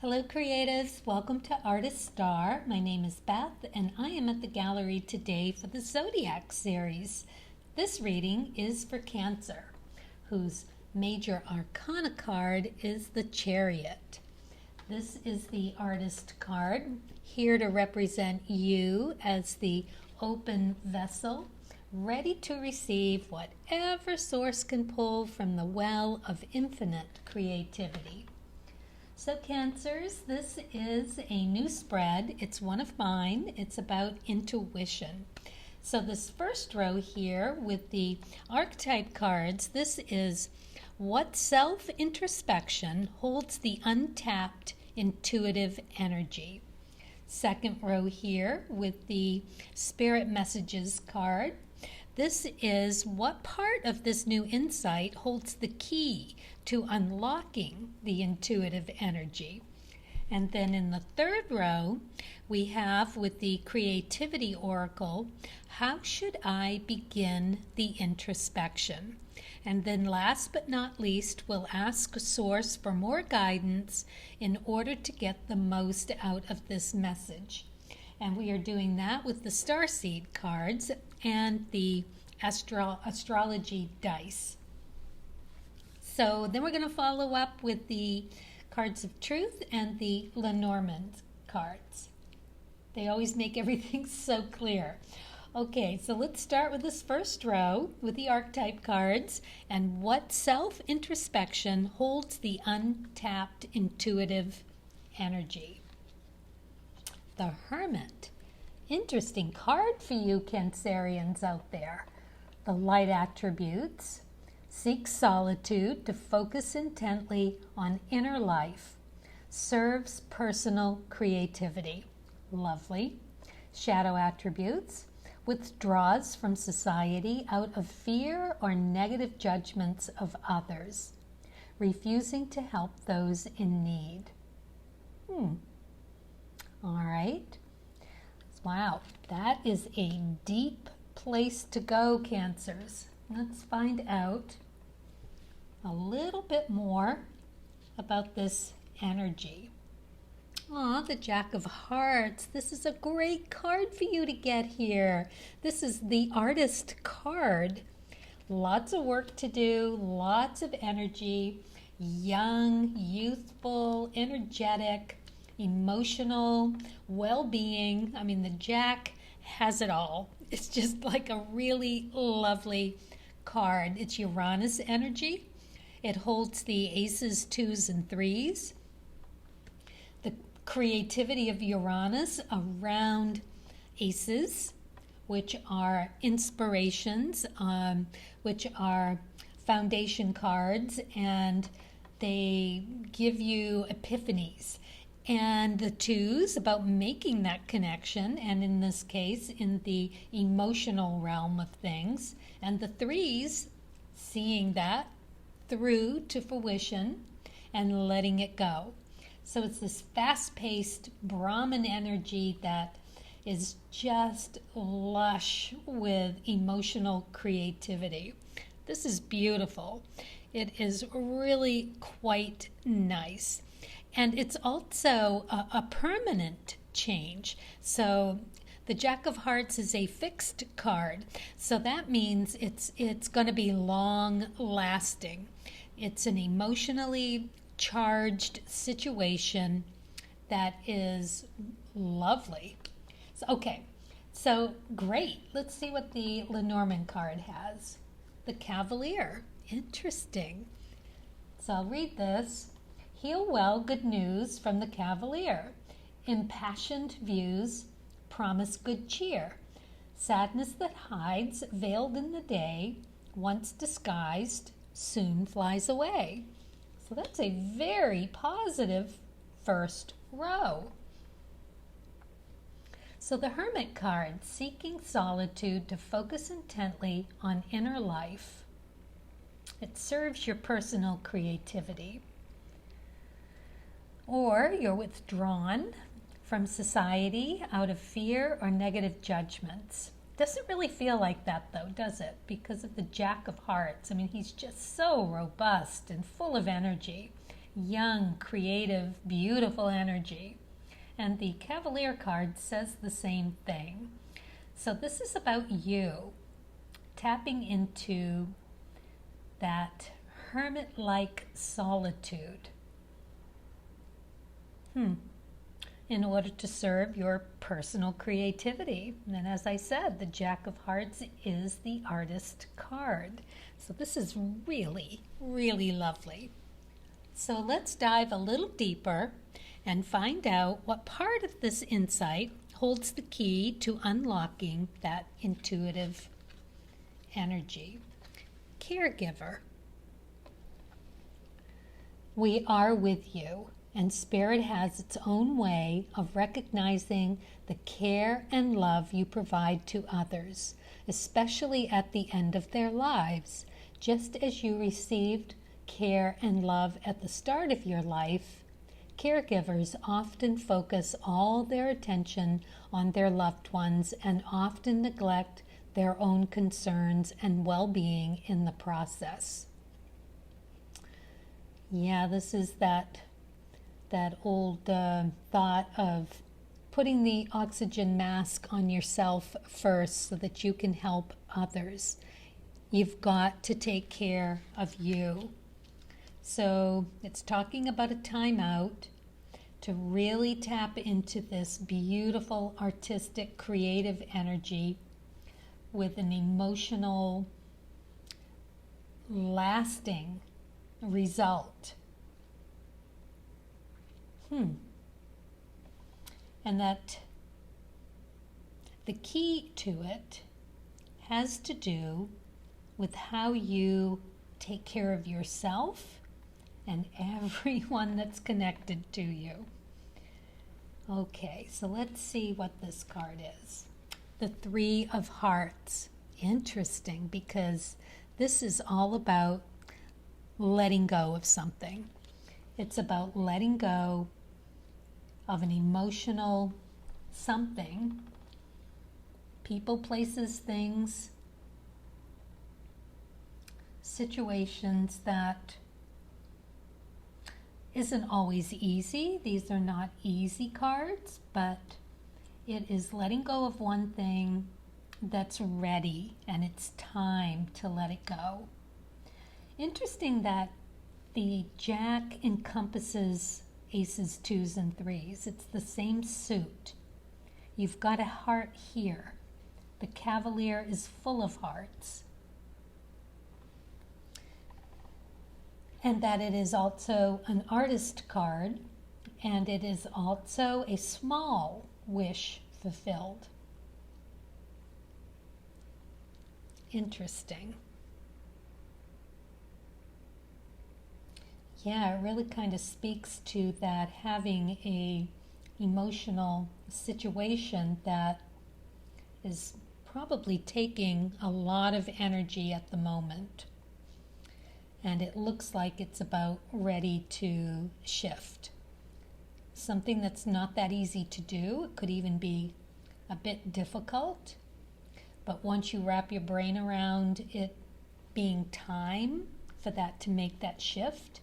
Hello creatives, welcome to Artist Star. My name is Beth and I am at the gallery today for the Zodiac series. This reading is for Cancer, whose major arcana card is the Chariot. This is the artist card, here to represent you as the open vessel, ready to receive whatever source can pull from the well of infinite creativity. So Cancers, this is a new spread. It's one of mine. It's about intuition. So this first row here with the archetype cards, this is what self-introspection holds the untapped intuitive energy. Second row here with the spirit messages card. This is what part of this new insight holds the key to unlocking the intuitive energy. And then in the third row, we have with the creativity oracle, how should I begin the introspection? And then last but not least, we'll ask Source for more guidance in order to get the most out of this message. And we are doing that with the starseed cards and the astrology dice. So then we're going to follow up with the cards of truth and the Lenormand cards. They always make everything so clear. Okay, so let's start with this first row with the archetype cards and what self-introspection holds the untapped intuitive energy. The Hermit. Interesting card for you Cancerians out there. The light attributes. Seek solitude to focus intently on inner life. Serves personal creativity. Lovely. Shadow attributes. Withdraws from society out of fear or negative judgments of others. Refusing to help those in need. All right. Wow, that is a deep place to go, Cancers. Let's find out a little bit more about this energy. The Jack of Hearts. This is a great card for you to get here. This is the artist card. Lots of work to do, lots of energy, young, youthful, energetic, emotional, well-being. I mean, the Jack has it all. It's just like a really lovely card. It's Uranus energy. It holds the aces, twos, and threes. The creativity of Uranus around aces, which are inspirations, which are foundation cards, and they give you epiphanies. And the twos about making that connection, and in this case, in the emotional realm of things. And the threes, seeing that through to fruition and letting it go. So it's this fast-paced Brahman energy that is just lush with emotional creativity. This is beautiful. It is really quite nice. And it's also a permanent change. So the Jack of Hearts is a fixed card. So that means it's going to be long lasting. It's an emotionally charged situation that is lovely. So great. Let's see what the Lenormand card has. The Cavalier. Interesting. So I'll read this. Heal well, good news from the Cavalier. Impassioned views promise good cheer. Sadness that hides, veiled in the day, once disguised, soon flies away. So that's a very positive first row. So the Hermit card, seeking solitude to focus intently on inner life. It serves your personal creativity. Or you're withdrawn from society out of fear or negative judgments. Doesn't really feel like that though, does it? Because of the Jack of Hearts. I mean, he's just so robust and full of energy. young, creative, beautiful energy. And the Cavalier card says the same thing. So this is about you tapping into that hermit-like solitude in order to serve your personal creativity. And as I said, the Jack of Hearts is the artist card. So this is really, really lovely. So let's dive a little deeper and find out what part of this insight holds the key to unlocking that intuitive energy. Caregiver. We are with you, and Spirit has its own way of recognizing the care and love you provide to others, especially at the end of their lives. Just as you received care and love at the start of your life, caregivers often focus all their attention on their loved ones and often neglect their own concerns and well-being in the process. Yeah, this is that old thought of putting the oxygen mask on yourself first so that you can help others. You've got to take care of you. So it's talking about a timeout to really tap into this beautiful, artistic, creative energy with an emotional, lasting result. And that the key to it has to do with how you take care of yourself and everyone that's connected to you. Okay, so let's see what this card is. The Three of Hearts. Interesting, because this is all about letting go of something. It's about letting go of an emotional something, people, places, things, situations that isn't always easy. These are not easy cards, but it is letting go of one thing that's ready and it's time to let it go. Interesting that the Jack encompasses aces, twos, and threes. It's the same suit. You've got a heart here. The Cavalier is full of hearts. And that it is also an artist card, and it is also a small wish fulfilled. Interesting. Yeah, it really kind of speaks to that having a emotional situation that is probably taking a lot of energy at the moment. And it looks like it's about ready to shift. Something that's not that easy to do. It could even be a bit difficult. But once you wrap your brain around it being time for that to make that shift,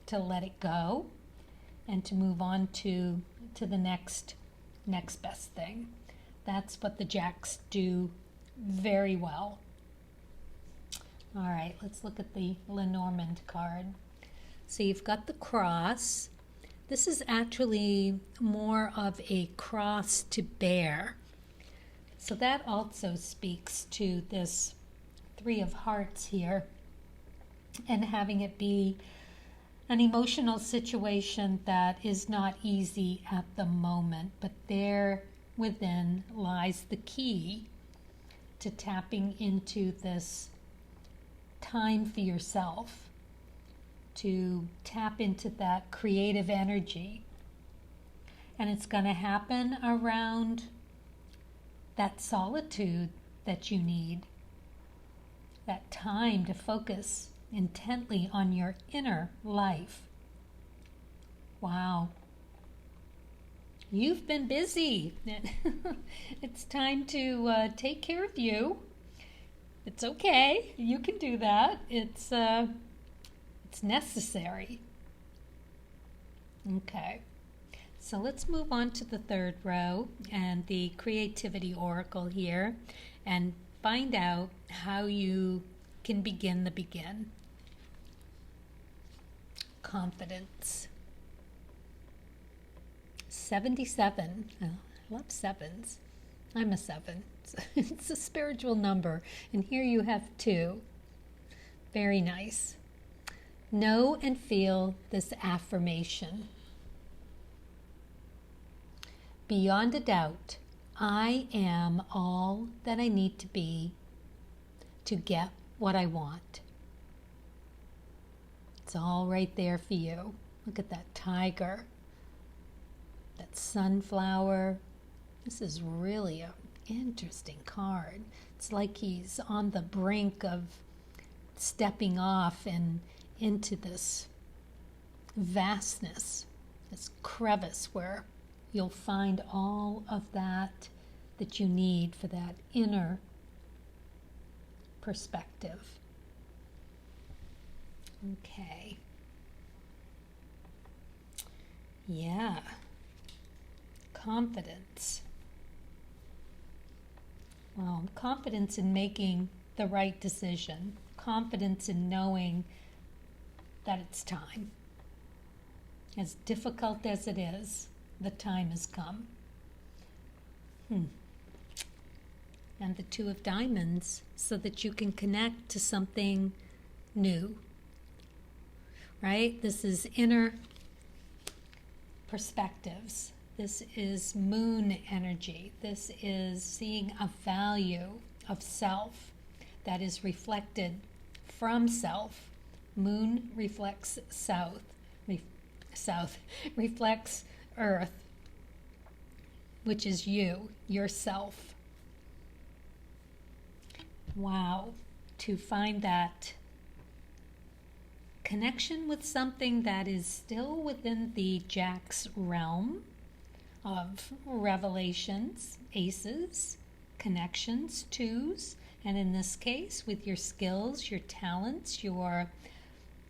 to let it go, and to move on to the next best thing. That's what the Jacks do very well. All right, let's look at the Lenormand card. So you've got the cross. This is actually more of a cross to bear. So that also speaks to this Three of Hearts here, and having it be an emotional situation that is not easy at the moment, but there within lies the key to tapping into this time for yourself, to tap into that creative energy. And it's going to happen around that solitude that you need, that time to focus intently on your inner life. Wow. You've been busy. It's time to take care of you. It's okay. You can do that. It's necessary. Okay. So let's move on to the third row and the creativity oracle here and find out how you can begin the begin. Confidence. 77. Oh, I love sevens. I'm a 7. It's a spiritual number. And here you have 2. Very nice. Know and feel this affirmation. Beyond a doubt, I am all that I need to be to get what I want. It's all right there for you. Look at that tiger, that sunflower. This is really an interesting card. It's like he's on the brink of stepping off and into this vastness, this crevice where you'll find all of that you need for that inner perspective. Okay. Yeah. Confidence. Well, confidence in making the right decision. Confidence in knowing that it's time. As difficult as it is, the time has come. And the 2 of diamonds, so that you can connect to something new. Right? This is inner perspectives. This is moon energy. This is seeing a value of self that is reflected from self. Moon reflects south. South reflects earth, which is you, yourself. Wow, to find that connection with something that is still within the Jack's realm of revelations, aces, connections, 2s, and in this case with your skills, your talents, your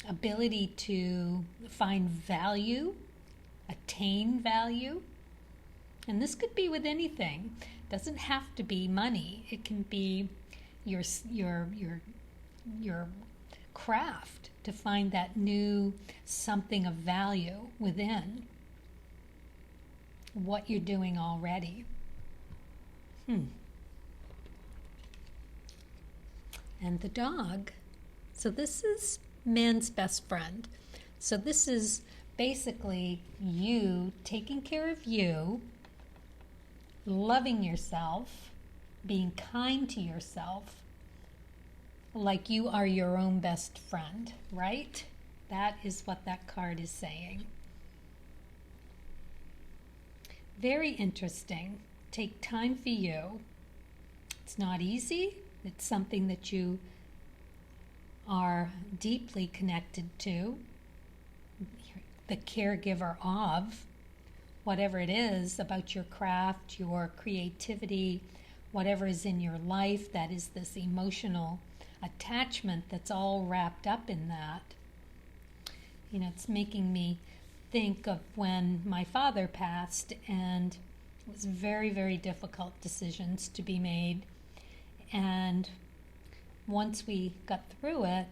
ability to find value, attain value. And this could be with anything. It doesn't have to be money. It can be your craft, to find that new something of value within what you're doing already. And the dog. So this is man's best friend. So this is basically you taking care of you, loving yourself, being kind to yourself, like you are your own best friend, right? That is what that card is saying. Very interesting. Take time for you. It's not easy. It's something that you are deeply connected to, the caregiver of, whatever it is about your craft, your creativity, whatever is in your life that is this emotional attachment that's all wrapped up in that. You know, it's making me think of when my father passed, and it was very, very difficult decisions to be made. And once we got through it,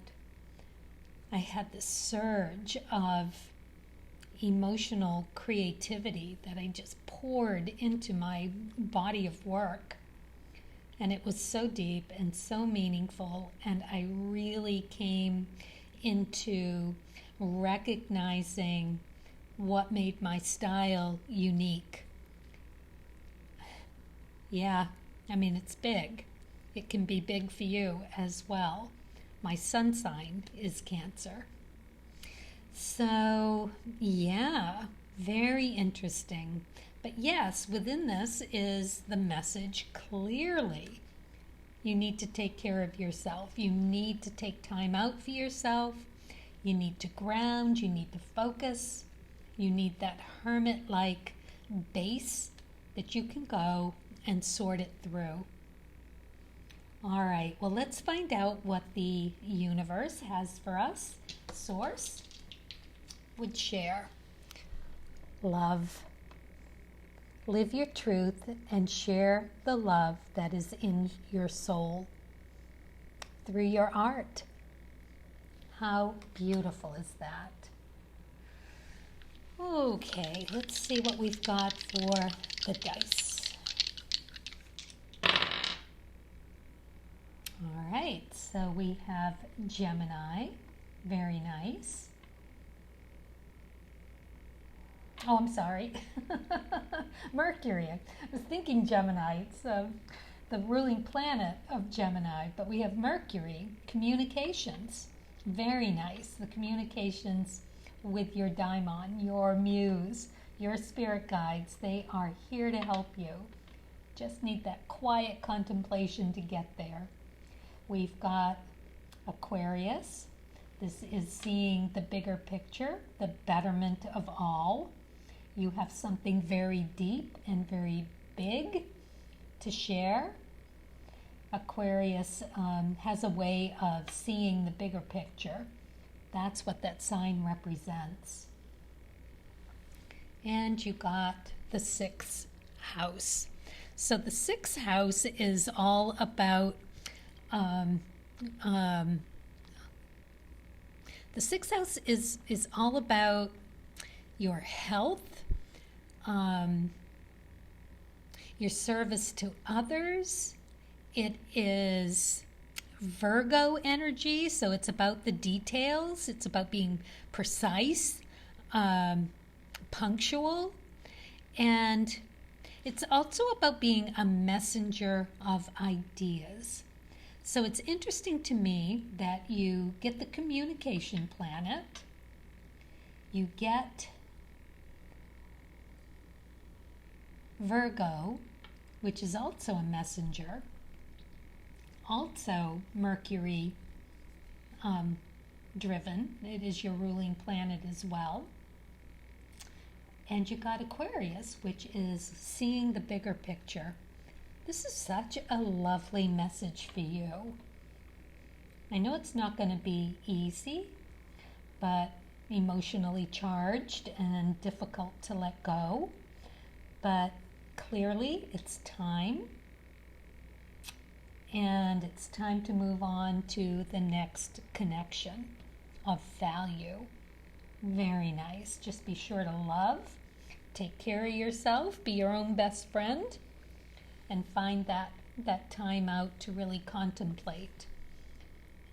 I had this surge of emotional creativity that I just poured into my body of work. And it was so deep and so meaningful, and I really came into recognizing what made my style unique. Yeah, I mean, it's big. It can be big for you as well. My sun sign is Cancer. So, yeah, very interesting. But yes, within this is the message clearly. You need to take care of yourself. You need to take time out for yourself. You need to ground. You need to focus. You need that hermit-like base that you can go and sort it through. All right, well, let's find out what the universe has for us. Source would share. love. Live your truth and share the love that is in your soul through your art. How beautiful is that? Okay, let's see what we've got for the dice. All right, so we have Gemini. Very nice. Oh, I'm sorry. Mercury. I was thinking Gemini. It's the ruling planet of Gemini, but we have Mercury. Communications. Very nice. The communications with your daimon, your muse, your spirit guides. They are here to help you. Just need that quiet contemplation to get there. We've got Aquarius. This is seeing the bigger picture, the betterment of all. You have something very deep and very big to share. Aquarius has a way of seeing the bigger picture. That's what that sign represents. And you got the 6th house. So the 6th house is all about the 6th house is all about your health, your service to others. It is Virgo energy, so it's about the details. It's about being precise, punctual, and it's also about being a messenger of ideas. So it's interesting to me that you get the communication planet, you get Virgo, which is also a messenger, also Mercury driven. It is your ruling planet as well. And you got Aquarius, which is seeing the bigger picture. This is such a lovely message for you. I know it's not going to be easy, but emotionally charged and difficult to let go. But clearly it's time. And it's time to move on to the next connection of value. Very nice. Just be sure to love, take care of yourself, be your own best friend, and find that time out to really contemplate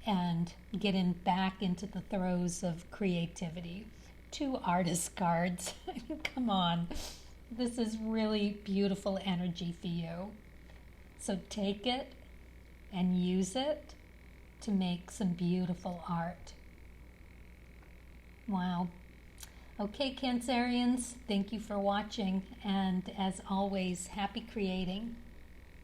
and get back into the throes of creativity. 2 artist cards. Come on. This is really beautiful energy for you. So take it and use it to make some beautiful art. Wow. Okay, Cancerians, thank you for watching, and as always, happy creating.